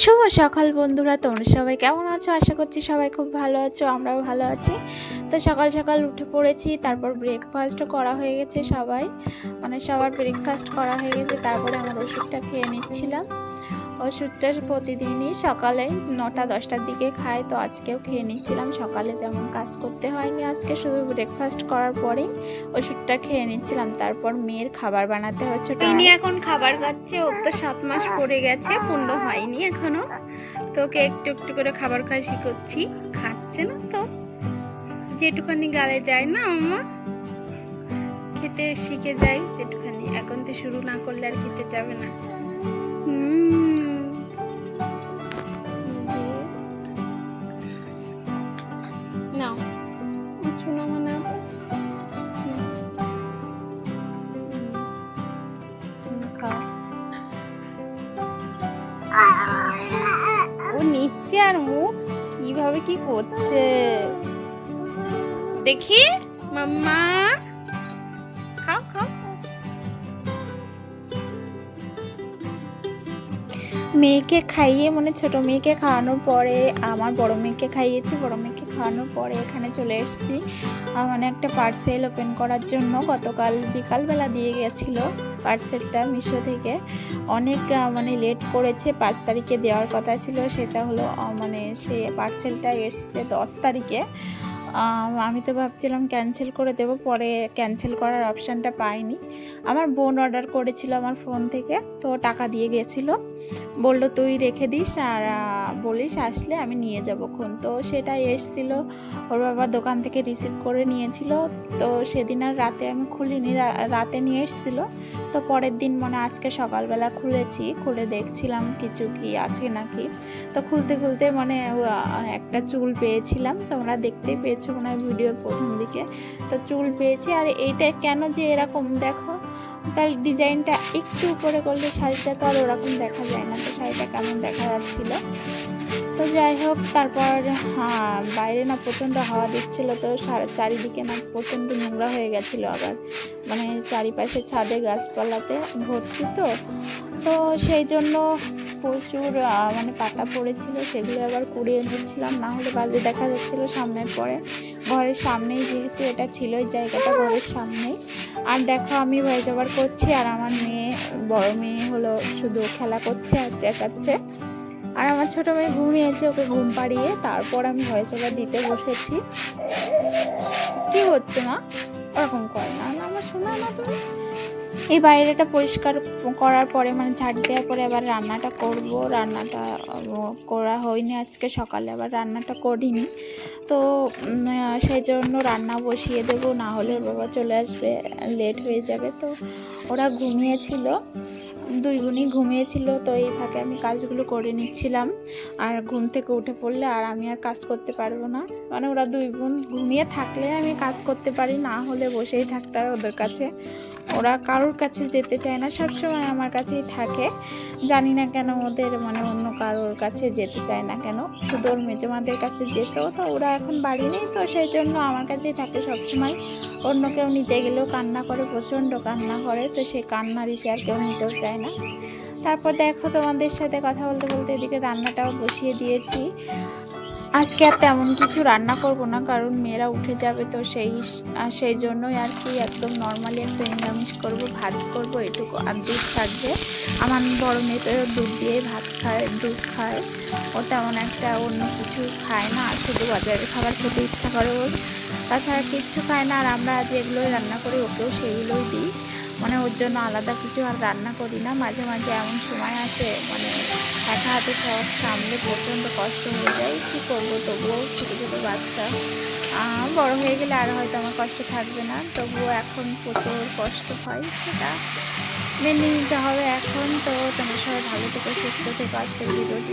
শুভ সকাল বন্ধুরা, তোমরা সবাই কেমন আছো? আশা করছি সবাই খুব ভালো আছো, আমরাও ভালো আছি। তো সকাল সকাল উঠে পড়েছি, তারপর ব্রেকফাস্টও করা হয়ে গেছে। সবার ব্রেকফাস্ট করা হয়ে গেছে। তারপরে আমার ওষুধটা খেয়ে নিচ্ছিলাম। ওষুধটা প্রতিদিনই সকালে 9টা-10টার দিকে খাই, তো আজকেও খেয়ে নিচ্ছিলাম। সকালে তেমন কাজ করতে হয়নি, আজকে শুধু ব্রেকফাস্ট করার পরেই ওষুধটা খেয়ে নিচ্ছিলাম। তারপর মেয়ের খাবার বানাতে হচ্ছে। ইনি এখন খাবার খাচ্ছে। ওর তো 7 মাস পড়ে গেছে, পূর্ণ হয়নি এখনো। তো ওকে একটু একটু করে খাবার খাওয়া শিখাচ্ছি। খাচ্ছে না তো, যেটুখানি গালে যায় না আম্মা, খেতে শিখে যায় যেটুখানি। এখন তো শুরু না করলে আর খেতে যাবে না। নাও শোনা মানে ও নিচ্ছে আর মুখ কিভাবে কি করছে দেখি। মাম্মা খাও খাও। মেয়েকে খাইয়ে ছোট মেয়েকে খাওয়ানোর পরে আমার বড় মেয়েকে খাইয়েছি। বড় মেয়েকে খাওয়ানোর পরে এখানে চলে এসেছি একটা পার্সেল ওপেন করার জন্য। গতকাল বিকালবেলা দিয়ে গেছিলো পার্সেলটা মিশো থেকে। অনেক লেট করেছে, 5 তারিখে দেওয়ার কথা ছিল। সেটা হলো সে পার্সেলটা এসছে 10 তারিখে। আমি তো ভাবছিলাম ক্যান্সেল করে দেব, পরে ক্যান্সেল করার অপশানটা পাইনি। আমার বোন অর্ডার করেছিল আমার ফোন থেকে, তো টাকা দিয়ে গেছিলো। বললো তুই রেখে দিস আর বলিস আসলে আমি নিয়ে যাবো খন। তো সেটাই এসছিল, ওর বাবা দোকান থেকে রিসিভ করে নিয়েছিল। তো সেদিন আর রাতে আমি খুলিনি, রাতে নিয়ে এসেছিলো। তো পরের দিন আজকে সকালবেলা খুলেছি, খুলে দেখছিলাম কিছু কি আছে নাকি। তো খুলতে খুলতে একটা চুল পেয়েছিলাম, তোমরা দেখতেই পেয়েছো ভিডিওর প্রথম দিকে। তো চুল পেয়েছি, আর এইটা কেন যে এরকম দেখো, তার ডিজাইনটা একটু উপরে করলে শাড়িটা তো আর ওরকম দেখা যায় না। তো শাড়িটা কেমন দেখা যাচ্ছিল। তো যাই হোক, তারপর বাইরে প্রচণ্ড হাওয়া দিচ্ছিল, তো চারিদিকে প্রচণ্ড নোংরা হয়ে গেছিলো। আবার চারিপাশে ছাদে গাছপালাতে ভর্তি, তো সেই জন্য প্রচুর পাতা পড়েছিল, সেগুলো আবার কুড়িয়ে নিচ্ছিলাম, না হলে বাজে দেখা যাচ্ছিলো সামনের পরে। ঘরের সামনেই যেহেতু এটা ছিল, এই জায়গাটা ঘরের সামনেই। আর দেখো আমি ভয়েস ওভার করছি, আর আমার বড় মেয়ে হলো শুধু খেলা করছে আর চেঁচাচ্ছে। আর আমার ছোটো মেয়ে ঘুমিয়েছে, ওকে ঘুম পাড়িয়ে তারপর আমি ভয়েস ওভার দিতে বসেছি। কি হচ্ছে না ওরকম করে না, আমার শোনা না তুমি। এই বাইরেটা পরিষ্কার করার পরে ঝাড় দেওয়ার পরে আবার রান্নাটা করব। রান্নাটা করা হয়নি আজকে সকালে, আবার রান্নাটা করিনি। তো সেই জন্য রান্না বসিয়ে দেবো, না হলে ওর বাবা চলে আসবে, লেট হয়ে যাবে। তো ওরা ঘুমিয়েছিল, 2 বোনই ঘুমিয়েছিল। তো এই ফাঁকে আমি কাজগুলো করে নিচ্ছিলাম। আর ঘুম থেকে উঠে পড়লে আর আমি আর কাজ করতে পারবো না। ওরা 2 বোন ঘুমিয়ে থাকলে আমি কাজ করতে পারি, না হলে বসেই থাকতে হয় ওদের কাছে। ওরা কারোর কাছে যেতে চায় না, সবসময় আমার কাছেই থাকে। জানি না কেন ওদের অন্য কারোর কাছে যেতে চায় না কেন, শুধু ওর মেজমাদের কাছে যেত। তো ওরা এখন বাড়ি নেই, তো সেই জন্য আমার কাছেই থাকে সবসময়। অন্য কেউ নিতে গেলেও কান্না করে, প্রচণ্ড কান্না করে। তো সেই কান্নার ইসে আর কেউ নিতেও চায় না। তারপর দেখো তোমাদের সাথে কথা বলতে বলতে এদিকে রান্নাটাও বসিয়ে দিয়েছি। আজকে আর তেমন কিছু রান্না করব না, কারণ মেয়েরা উঠে যাবে। তো সেই জন্যই আর কি একদম নর্মালি একটা নিরামিষ করব, ভাত করব এটুকু। আর দুধ থাকবে, আমার বড় মেয়ে তো দুধ দিয়েই ভাত খায়, দুধ খায়। ও তেমন একটা অন্য কিছু খায় না, আর শুধু বাজারের খাবার খেতে ইচ্ছা করে ওর, তাছাড়া কিচ্ছু খায় না। আর আমরা যেগুলোই রান্না করি ওকেও সেইগুলোই দিই, ওর জন্য আলাদা কিছু আর রান্না করি না। মাঝে মাঝে এমন সময় আসে একা হাতে সব সামলে প্রচণ্ড কষ্ট হয়ে যায়, কী করবো। তবুও ছোটো ছোটো বাচ্চা, বড় হয়ে গেলে আর হয়তো আমার কষ্ট থাকবে না, তবুও এখন প্রচুর কষ্ট হয়, সেটা মেনে নিতে হবে এখন। তো তোমার সবাই ভালো থেকে সুস্থ থেকে আজকের ভিডিওটি